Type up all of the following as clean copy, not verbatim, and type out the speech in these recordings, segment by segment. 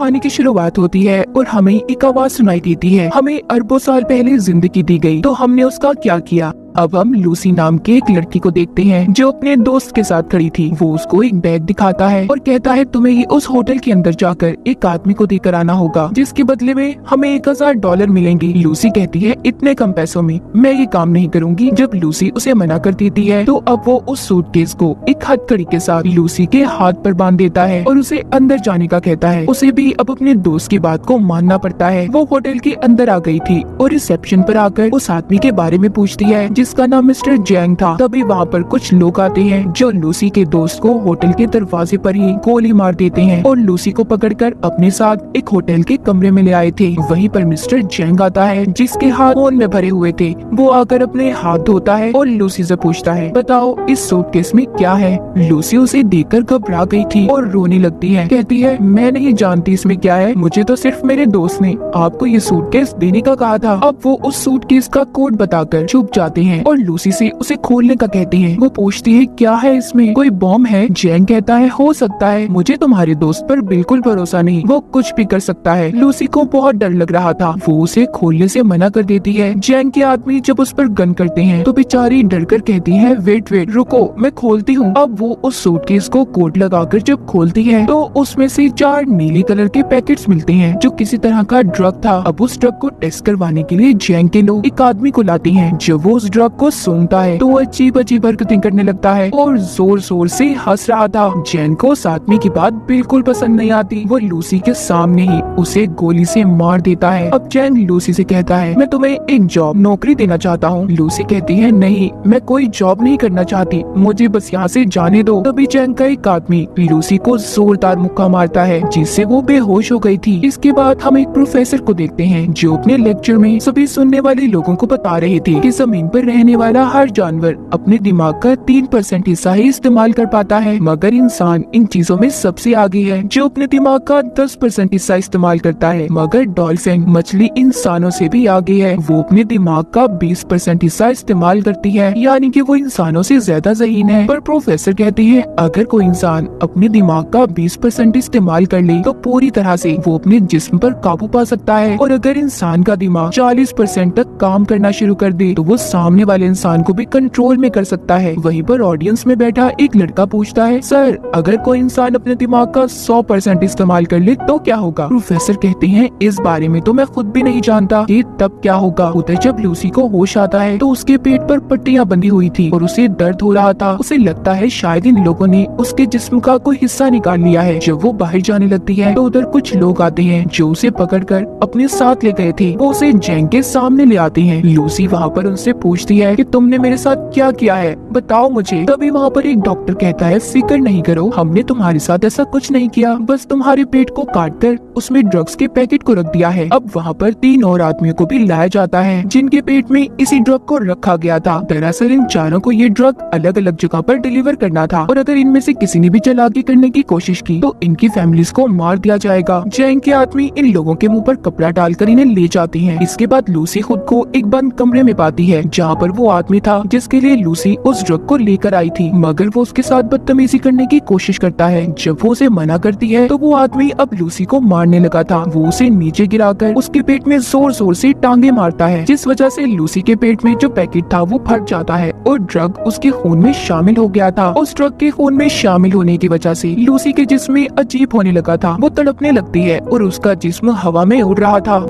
कहानी की शुरुआत होती है और हमें एक आवाज सुनाई देती है। हमें अरबों साल पहले जिंदगी दी गई, तो हमने उसका क्या किया। अब हम लूसी नाम के एक लड़की को देखते हैं जो अपने दोस्त के साथ खड़ी थी। वो उसको एक बैग दिखाता है और कहता है तुम्हें ही उस होटल के अंदर जाकर एक आदमी को देकर आना होगा, जिसके बदले में हमें $1000 मिलेंगे। लूसी कहती है इतने कम पैसों में मैं ये काम नहीं करूंगी। जब लूसी उसे मना कर देती है तो अब वो उस सूटकेस को एक हथकड़ी के साथ लूसी के हाथ पर बांध देता है और उसे अंदर जाने का कहता है। उसे भी अब अपने दोस्त की बात को मानना पड़ता है। वो होटल के अंदर आ गई थी और रिसेप्शन पर आकर उस आदमी के बारे में पूछती है जिसका नाम मिस्टर जैंग था। तभी वहाँ पर कुछ लोग आते हैं जो लूसी के दोस्त को होटल के दरवाजे पर ही गोली मार देते हैं और लूसी को पकड़कर अपने साथ एक होटल के कमरे में ले आए थे। वहीं पर मिस्टर जैंग आता है जिसके हाथ खून में भरे हुए थे। वो आकर अपने हाथ धोता है और लूसी से पूछता है बताओ इस सूटकेस में क्या है। लूसी उसे देखकर घबरा गई थी और रोने लगती है। कहती है मैं नहीं जानती इसमें क्या है, मुझे तो सिर्फ मेरे दोस्त ने आपको ये सूटकेस देने का कहा था। अब वो उस सूटकेस का कोड बताकर चुप जाते हैं और लूसी से उसे खोलने का कहती है। वो पूछती है क्या है इसमें, कोई बॉम्ब है। जैंग कहता है हो सकता है, मुझे तुम्हारे दोस्त पर बिल्कुल भरोसा नहीं, वो कुछ भी कर सकता है। लूसी को बहुत डर लग रहा था, वो उसे खोलने से मना कर देती है। जैंग के आदमी जब उस पर गन करते हैं तो बेचारी डरकर कहती है वेट रुको मैं खोलती हूँ। अब वो उस सूटकेस को कोड लगाकर जब खोलती है तो उसमें से 4 नीले कलर के पैकेट्स मिलते हैं जो किसी तरह का ड्रग था। अब उस ड्रग को टेस्ट करवाने के लिए जैंग के लोग एक आदमी को लाते हैं। जब वो उस ड्रग को सूंघता है तो वो अजीब अजीब हरकतें करने लगता है और जोर जोर से हंस रहा था। जैन को उस आदमी की बात बिल्कुल पसंद नहीं आती। वो लूसी के सामने ही उसे गोली से मार देता है। अब जैन लूसी से कहता है मैं तुम्हें एक जॉब नौकरी देना चाहता हूँ। लूसी कहती है नहीं मैं कोई जॉब नहीं करना चाहती, मुझे बस यहाँ से जाने दो। तभी जैन का एक आदमी लूसी को जोरदार मुक्का मारता है जिससे वो बेहोश हो गई थी। इसके बाद हम एक प्रोफेसर को देखते हैं जो अपने लेक्चर में सभी सुनने वाले लोगों को बता रहे थे कि जमीन पर रहने वाला हर जानवर अपने दिमाग का 3% हिस्सा ही इस्तेमाल कर पाता है, मगर इंसान इन चीजों में सबसे आगे है जो अपने दिमाग का 10% हिस्सा इस्तेमाल करता है। मगर डॉल्फिन मछली इंसानों से भी आगे है, वो अपने दिमाग का 20% हिस्सा इस्तेमाल करती है, यानी कि वो इंसानों से ज्यादा ज़हीन है। पर प्रोफेसर कहते हैं अगर कोई इंसान अपने दिमाग का 20% इस्तेमाल कर ले तो पूरी तरह से वो अपने जिस्म पर काबू पा सकता है, और अगर इंसान का दिमाग 40% तक काम करना शुरू कर दे तो वो सामने वाले इंसान को भी कंट्रोल में कर सकता है। वहीं पर ऑडियंस में बैठा एक लड़का पूछता है सर अगर कोई इंसान अपने दिमाग का 100% इस्तेमाल कर ले तो क्या होगा। प्रोफेसर कहते हैं इस बारे में तो मैं खुद भी नहीं जानता कि तब क्या होगा। उधर जब लूसी को होश आता है तो उसके पेट पर पट्टियां बंधी हुई थी और उसे दर्द हो रहा था। उसे लगता है शायद इन लोगों ने उसके जिस्म का कोई हिस्सा निकाल लिया है। जब वो बाहर जाने लगती है तो उधर कुछ लोग आते हैं जो उसे पकड़कर अपने साथ ले गए थे। वो उसे जैंग के सामने ले आते हैं। लूसी वहाँ पर उनसे पूछती है कि तुमने मेरे साथ क्या किया है, बताओ मुझे। तभी वहाँ पर एक डॉक्टर कहता है फिक्र नहीं करो, हमने तुम्हारे साथ ऐसा कुछ नहीं किया, बस तुम्हारे पेट को काटकर उसमें ड्रग्स के पैकेट को रख दिया है। अब वहाँ पर 3 और आदमियों को भी लाया जाता है जिनके पेट में इसी ड्रग को रखा गया था। दरअसल इन चारों को ये ड्रग अलग अलग जगह पर डिलीवर करना था, और अगर इनमें से किसी ने भी चालाकी करने की कोशिश की तो इनकी फैमिलीज को मार दिया जाएगा। जैंग के आदमी इन लोगों के मुंह पर कपड़ा डालकर इन्हें ले जाते हैं। इसके बाद लूसी खुद को एक बंद कमरे में पाती है जहाँ पर वो आदमी था जिसके लिए लूसी उस ड्रग को लेकर आई थी, मगर वो उसके साथ बदतमीजी करने की कोशिश करता है। जब वो उसे मना करती है तो वो आदमी अब लूसी को मारने लगा था। वो उसे नीचे गिराकर उसके पेट में जोर जोर से टांगे मारता है, जिस वजह से लूसी के पेट में जो पैकेट था वो फट जाता है और ड्रग उसके खून में शामिल हो गया था। उस ड्रग के खून में शामिल होने की वजह से लूसी के जिस्म में अजीब होने लगा था। वो तड़पने लगती है और उसका जिस्म हवा में उड़ रहा था।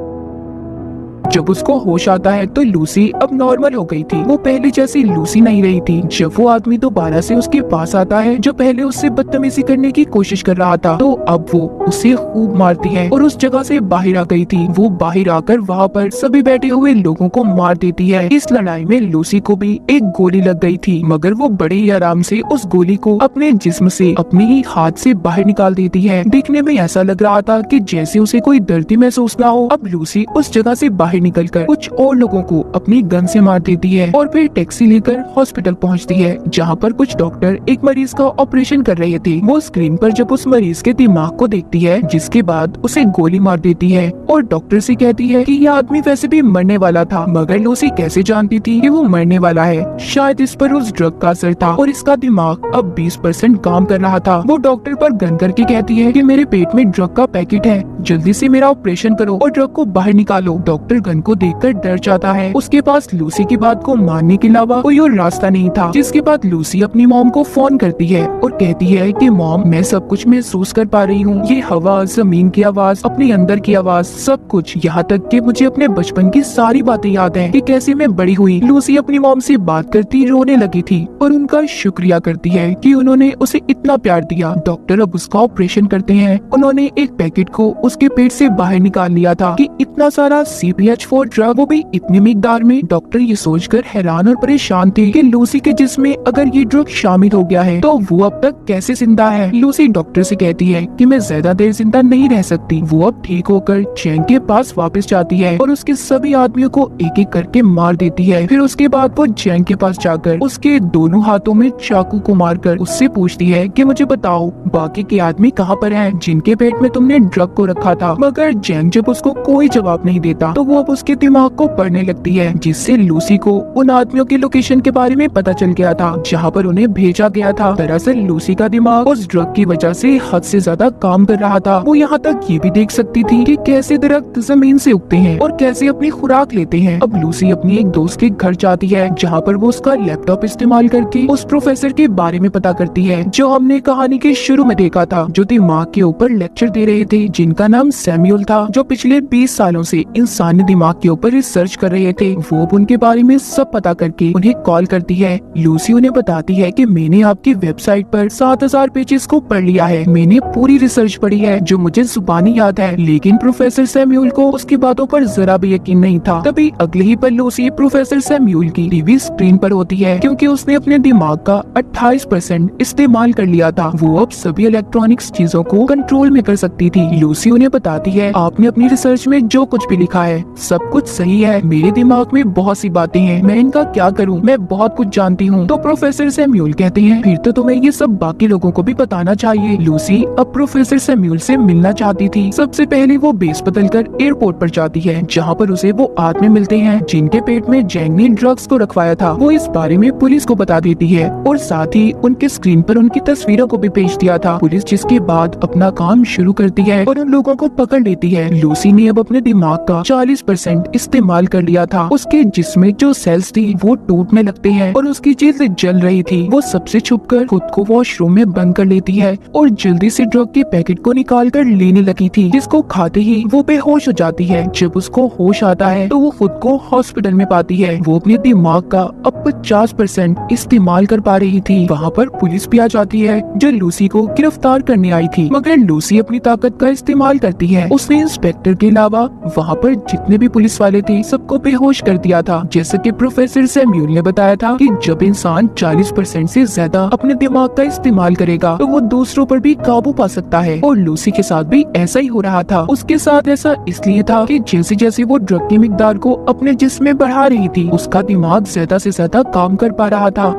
जब उसको होश आता है तो लूसी अब नॉर्मल हो गई थी। वो पहले जैसी लूसी नहीं रही थी। जब वो आदमी दोबारा से उसके पास आता है जो पहले उससे बदतमीजी करने की कोशिश कर रहा था, तो अब वो उसे खूब मारती है और उस जगह से बाहर आ गई थी। वो बाहर आकर वहाँ पर सभी बैठे हुए लोगों को मार देती है। इस लड़ाई में लूसी को भी एक गोली लग गई थी, मगर वो बड़े ही आराम से उस गोली को अपने जिस्म से अपने ही हाथ से बाहर निकाल देती है। दिखने में ऐसा लग रहा था कि जैसे उसे कोई दर्द ही महसूस ना हो। अब लूसी उस जगह से बाहर निकलकर कुछ और लोगों को अपनी गन से मार देती है और फिर टैक्सी लेकर हॉस्पिटल पहुंचती है, जहां पर कुछ डॉक्टर एक मरीज का ऑपरेशन कर रहे थे। वो स्क्रीन पर जब उस मरीज के दिमाग को देखती है, जिसके बाद उसे गोली मार देती है और डॉक्टर से कहती है कि यह आदमी वैसे भी मरने वाला था, मगर लूसी कैसे जानती थी कि वो मरने वाला है? शायद इस पर उस ड्रग का असर था और इसका दिमाग अब 20% काम कर रहा था। वो डॉक्टर पर गन करके कहती है कि मेरे पेट में ड्रग का पैकेट है, जल्दी से मेरा ऑपरेशन करो और ड्रग को बाहर निकालो। डॉक्टर गन को देखकर डर जाता है। उसके पास लूसी की बात को मानने के अलावा कोई और रास्ता नहीं था, जिसके बाद लूसी अपनी मॉम को फोन करती है और कहती है कि मॉम, मैं सब कुछ महसूस कर पा रही हूँ, ये हवा, जमीन की आवाज, अपने अंदर की आवाज, सब कुछ, यहाँ तक कि मुझे अपने बचपन की सारी बातें याद हैं कि कैसे मैं बड़ी हुई। लूसी अपनी मॉम से बात करती रोने लगी थी और उनका शुक्रिया करती है कि उन्होंने उसे इतना प्यार दिया। डॉक्टर अब उसका ऑपरेशन करते हैं। उन्होंने एक पैकेट को उसके पेट से बाहर निकाल लिया था कि इतना सारा CPH4 ड्रग, वो भी इतनी मिकदार में। डॉक्टर ये सोचकर हैरान और परेशान थे कि लूसी के जिस्म में अगर ये ड्रग शामिल हो गया है तो वो अब तक कैसे जिंदा है। लूसी डॉक्टर से कहती है कि मैं ज्यादा देर जिंदा नहीं रह सकती। वो अब ठीक होकर चैंग के पास वापस जाती है और उसके सभी आदमियों को एक एक करके मार देती है। फिर उसके बाद वो चैंग के पास जाकर उसके दोनों हाथों में चाकू को मारकर उससे पूछती है कि मुझे बताओ, बाकी के आदमी कहाँ पर हैं जिनके पेट में तुमने ड्रग को रखा था? मगर जैंग जब उसको कोई जवाब नहीं देता तो वो अब उसके दिमाग को पढ़ने लगती है, जिससे लूसी को उन आदमियों की लोकेशन के बारे में पता चल गया था जहाँ पर उन्हें भेजा गया था। दरअसल लूसी का दिमाग उस ड्रग की वजह से हद से ज्यादा काम कर रहा था। वो यहाँ तक ये भी देख सकती थी कि कैसे दरख्त जमीन से उगते हैं और कैसे अपनी खुराक लेते हैं। अब लूसी अपनी एक दोस्त के घर जाती है, जहाँ पर वो उसका लैपटॉप इस्तेमाल करके उस प्रोफेसर के बारे में पता करती है जो हमने कहानी के शुरू में देखा था, जो दिमाग के ऊपर लेक्चर दे रहे थे, जिनका नाम सैमुअल था, जो पिछले 20 सालों से इंसानी दिमाग के ऊपर रिसर्च कर रहे थे। वो अब उनके बारे में सब पता करके उन्हें कॉल करती है। लूसी उन्हें बताती है कि मैंने आपकी वेबसाइट पर 7000 पेजेस को पढ़ लिया है, मैंने पूरी रिसर्च पढ़ी है जो मुझे जुबानी याद है। लेकिन प्रोफेसर सैमुअल को उसकी बातों पर जरा भी यकीन नहीं था। तभी अगले ही पल लूसी प्रोफेसर सैमुअल की टीवी स्क्रीन पर होती है, क्योंकि उसने अपने दिमाग का 28% इस्तेमाल कर लिया था। वो अब सभी इलेक्ट्रॉनिक्स चीजों को कंट्रोल में कर सकती थी। लूसी उन्हें बताती है, आपने अपनी रिसर्च में जो कुछ भी लिखा है सब कुछ सही है, मेरे दिमाग में बहुत सी बातें हैं, मैं इनका क्या करूं, मैं बहुत कुछ जानती हूं। तो प्रोफेसर सैमुअल कहते हैं, फिर तो तुम्हें ये सब बाकी लोगों को भी बताना चाहिए। लूसी अब प्रोफेसर सैमुअल से मिलना चाहती थी। सबसे पहले वो बेस बदलकर एयरपोर्ट पर जाती है, जहाँ पर उसे वो आदमी मिलते हैं जिनके पेट में जैंग ने ड्रग्स को रखवाया था। वो इस बारे में पुलिस को बता देती है और साथ ही उनके स्क्रीन पर उनकी तस्वीरों को भी भेज दिया था। पुलिस जिसके बाद अपना काम शुरू करती है और उन लोगों को पकड़ लेती है। लूसी ने अब अपने दिमाग का 40% इस्तेमाल कर लिया था। उसके जिस्म में जो सेल्स थी वो टूटने लगते हैं और उसकी चीजें जल रही थी। वो सबसे छुपकर खुद को वॉशरूम में बंद कर लेती है और जल्दी से ड्रग के पैकेट को निकाल कर लेने लगी थी, जिसको खाते ही वो बेहोश हो जाती है। जब उसको होश आता है तो वो खुद को हॉस्पिटल में पाती है। वो अपने दिमाग का अब 50% इस्तेमाल कर पा रही थी। वहाँ पर पुलिस भी आ जाती है जो लूसी को गिरफ्तार करने आई थी, मगर लूसी अपनी ताकत का इस्तेमाल करती है। उसने इंस्पेक्टर के अलावा वहाँ पर जितने भी पुलिस वाले थे सबको बेहोश कर दिया था। जैसे कि प्रोफेसर सैमुअल ने बताया था कि जब इंसान 40% से ज्यादा अपने दिमाग का इस्तेमाल करेगा तो वो दूसरों पर भी काबू पा सकता है, और लूसी के साथ भी ऐसा ही हो रहा था। उसके साथ ऐसा इसलिए था कि जैसे जैसे वो ड्रग की मिकदार को अपने जिस्म में बढ़ा रही थी, उसका दिमाग ज्यादा से ज्यादा काम कर पा रहा था।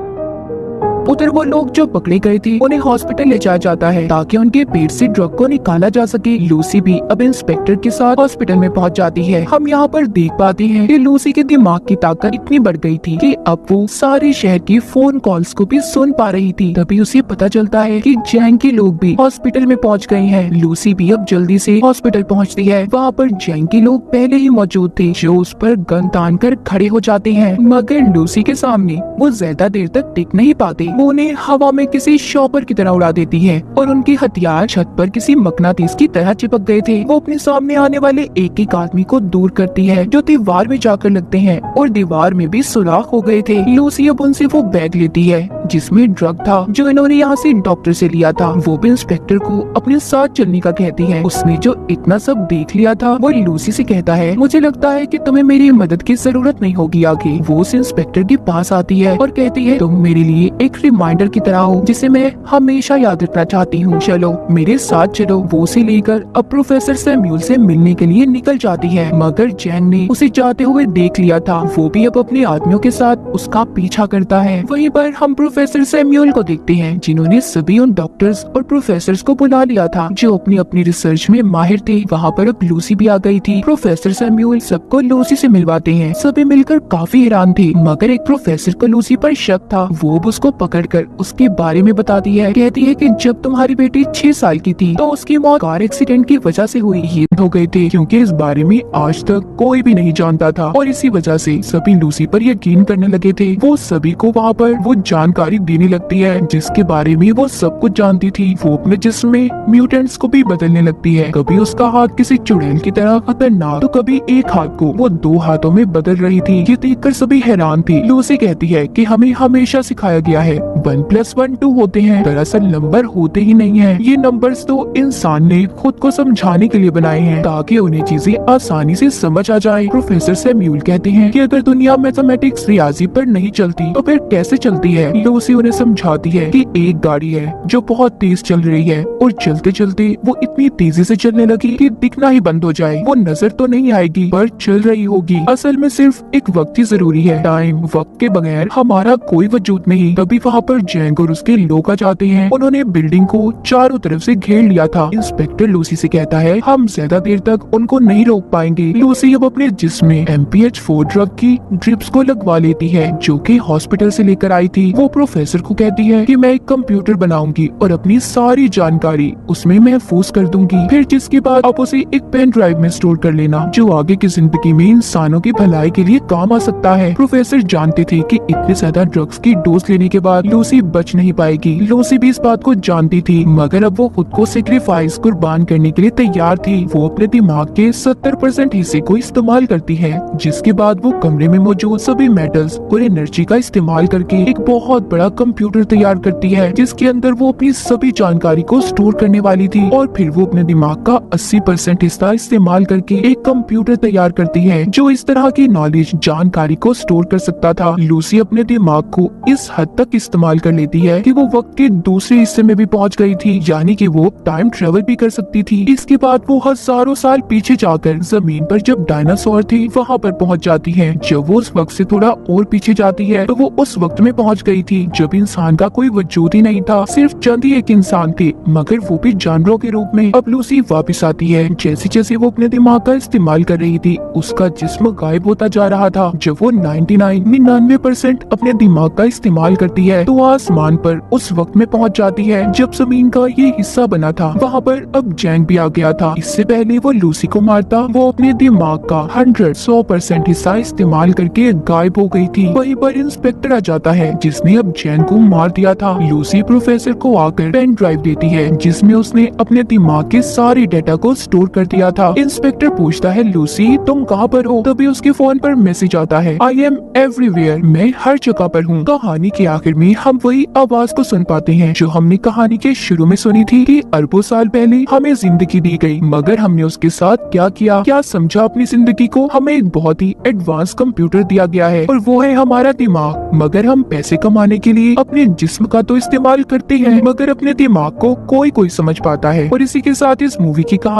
उधर वो लोग जो पकड़े गए थे उन्हें हॉस्पिटल ले जाया जाता है ताकि उनके पेट से ड्रग को निकाला जा सके। लूसी भी अब इंस्पेक्टर के साथ हॉस्पिटल में पहुंच जाती है। हम यहाँ पर देख पाते हैं कि लूसी के दिमाग की ताकत इतनी बढ़ गई थी कि अब वो सारे शहर की फोन कॉल्स को भी सुन पा रही थी। तभी उसे पता चलता है कि जैंग के लोग भी हॉस्पिटल में पहुँच गए हैं। लूसी भी अब जल्दी से हॉस्पिटल पहुँचती है। वहाँ पर जैंग के लोग पहले ही मौजूद थे जो उस पर गन तान कर खड़े हो जाते हैं, मगर लूसी के सामने वो ज्यादा देर तक टिक नहीं पाते। वो उन्हें हवा में किसी शॉपर की तरह उड़ा देती है और उनके हथियार छत पर किसी मकनातीस की तरह चिपक गए थे। वो अपने सामने आने वाले एक एक आदमी को दूर करती है जो दीवार में जाकर लगते हैं और दीवार में भी सुराख हो गए थे। लूसी अब उनसे वो बैग लेती है जिसमें ड्रग था जो इन्होंने यहाँ से डॉक्टर से लिया था। वो भी इंस्पेक्टर को अपने साथ चलने का कहती है। उसने जो इतना सब देख लिया था वो लूसी से कहता है, मुझे लगता है कि तुम्हें मेरी मदद की जरूरत नहीं होगी आगे। वो उस इंस्पेक्टर के पास आती है और कहती है, तुम मेरे लिए एक रिमाइंडर की तरह हो जिसे मैं हमेशा याद रखना चाहती हूँ। चलो मेरे साथ चलो। वो उसे लेकर अब प्रोफेसर सैम्यूल से मिलने के लिए निकल जाती है, मगर जैंग ने उसे जाते हुए देख लिया था। वो भी अब अपने आदमियों के साथ उसका पीछा करता है। वहीं पर हम प्रोफेसर सैम्यूल को देखते हैं जिन्होंने सभी उन डॉक्टर्स और प्रोफेसर को बुला लिया था जो अपनी अपनी रिसर्च में माहिर थे। वहाँ पर अब लूसी भी आ गई थी। प्रोफेसर सैम्यूल सबको लूसी से मिलवाते हैं। सभी मिलकर काफी हैरान थे, मगर एक प्रोफेसर को लूसी पर शक था। वो अब उसको पकड़कर उसके बारे में बताती है। कहती है कि जब तुम्हारी बेटी 6 साल की थी तो उसकी मौत कार एक्सीडेंट की वजह से हुई। ये हो गए थे क्योंकि इस बारे में आज तक कोई भी नहीं जानता था और इसी वजह से सभी लूसी पर यकीन करने लगे थे। वो सभी को वहाँ पर वो जानकारी देने लगती है जिसके बारे में वो सब कुछ जानती थी। वो अपने जिस्म में म्यूटेंट्स को भी बदलने लगती है। कभी उसका हाथ किसी चुड़ैल की तरह खतरनाक तो कभी एक हाथ को वो 2 हाथों में बदल रही थी। ये देखकर सभी हैरान थी। लूसी कहती है कि हमें हमेशा सिखाया गया है 1+1 2 होते हैं, दरअसल नंबर होते ही नहीं है। ये नंबर्स तो इंसान ने खुद को समझाने के लिए बनाए हैं ताकि उन्हें चीजें आसानी से समझ आ जाए। प्रोफेसर सैम्यूल कहते हैं कि अगर दुनिया मैथमेटिक्स रियाजी पर नहीं चलती तो फिर कैसे चलती है। लूसी उन्हें समझाती है कि एक गाड़ी है जो बहुत तेज चल रही है और चलते चलते वो इतनी तेजी से चलने लगी कि दिखना ही बंद हो जाए। वो नजर तो नहीं आएगी पर चल रही होगी। असल में सिर्फ एक वक्त ही जरूरी है। टाइम वक्त के बगैर हमारा कोई वजूद नहीं। तभी वहाँ पर जैंग और उसके लोग आ जाते हैं। उन्होंने बिल्डिंग को चारों तरफ से घेर लिया था। इंस्पेक्टर लूसी से कहता है हम ज्यादा देर तक उनको नहीं रोक पाएंगे। लूसी अब अपने जिस्म में MPH4 ड्रग की ड्रिप्स को लगवा लेती है जो कि हॉस्पिटल से लेकर आई थी। वो प्रोफेसर को कहती है कि मैं एक कंप्यूटर बनाऊंगी और अपनी सारी जानकारी उसमें महफूज कर दूंगी, फिर जिसके बाद आप उसे एक पेन ड्राइव में स्टोर कर लेना जो आगे की जिंदगी में इंसानों की भलाई के लिए काम आ सकता है। प्रोफेसर जानते थे कि इतने ज्यादा ड्रग्स की डोज लेने के बाद लूसी बच नहीं पाएगी। लूसी भी इस बात को जानती थी, मगर अब वो खुद को सेक्रीफाइस कुर्बान करने के लिए तैयार थी। वो अपने दिमाग के 70% हिस्से को इस्तेमाल करती है, जिसके बाद वो कमरे में मौजूद सभी मेटल्स और एनर्जी का इस्तेमाल करके एक बहुत बड़ा कंप्यूटर तैयार करती है जिसके अंदर वो अपनी सभी जानकारी को स्टोर करने वाली थी। और फिर वो अपने दिमाग का 80% हिस्सा इस्तेमाल करके एक कंप्यूटर तैयार करती है जो इस तरह की नॉलेज जानकारी को स्टोर कर सकता था। लूसी अपने दिमाग को इस हद तक इस्तेमाल कर लेती है कि वो वक्त के दूसरे हिस्से में भी पहुंच गई थी, यानी कि वो टाइम ट्रेवल भी कर सकती थी। इसके बाद वो हजारों साल पीछे जाकर जमीन पर जब डायनासोर थे वहाँ पर पहुँच जाती है। जब वो उस वक्त से थोड़ा और पीछे जाती है तो वो उस वक्त में पहुँच गई थी जब इंसान का कोई वजूद ही नहीं था, सिर्फ चंद ही एक इंसान थे, मगर वो भी जानवरों के रूप में। अब लूसी वापस आती है। जैसे जैसे वो अपने दिमाग का इस्तेमाल कर रही थी उसका जिस्म गायब होता जा रहा था। जब वो 99% अपने दिमाग का इस्तेमाल करती है तो आसमान पर उस वक्त में पहुंच जाती है जब जमीन का ये हिस्सा बना था। वहाँ पर अब जैंग भी आ गया था। इससे पहले वो लूसी को मारता वो अपने दिमाग का 100% हिस्सा इस्तेमाल करके गायब हो गई थी। वहीं पर इंस्पेक्टर आ जाता है जिसने अब जैंग को मार दिया था। लूसी प्रोफेसर को आकर पेन ड्राइव देती है जिसमें उसने अपने दिमाग के सारे डेटा को स्टोर कर दिया था। इंस्पेक्टर पूछता है लूसी तुम कहाँ पर हो? तभी उसके फोन पर मैसेज आता है आई एम एवरीवेयर, मैं हर जगह पर हूँ। कहानी के आखिर में हम वही आवाज को सुन पाते हैं जो हमने कहानी के शुरू में सुनी थी कि अरबों साल पहले हमें जिंदगी दी गई, मगर हमने उसके साथ क्या किया, क्या समझा अपनी जिंदगी को। हमें एक बहुत ही एडवांस कंप्यूटर दिया गया है और वो है हमारा दिमाग, मगर हम पैसे कमाने के लिए अपने जिस्म का तो इस्तेमाल करते हैं मगर अपने दिमाग को कोई समझ पाता है। और इसी के साथ इस मूवी की कहानी